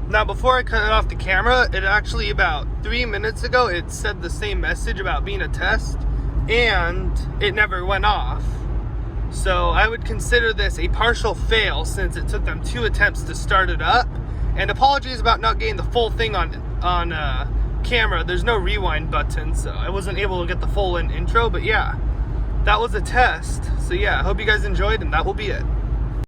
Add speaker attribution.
Speaker 1: Now, before I cut off the camera, it actually about 3 minutes ago, it said the same message about being a test, and it never went off. So I would consider this a partial fail since it took them 2 attempts to start it up. And apologies about not getting the full thing on camera. There's no rewind button, so I wasn't able to get the full intro. But yeah, that was a test. So yeah, I hope you guys enjoyed, and that will be it.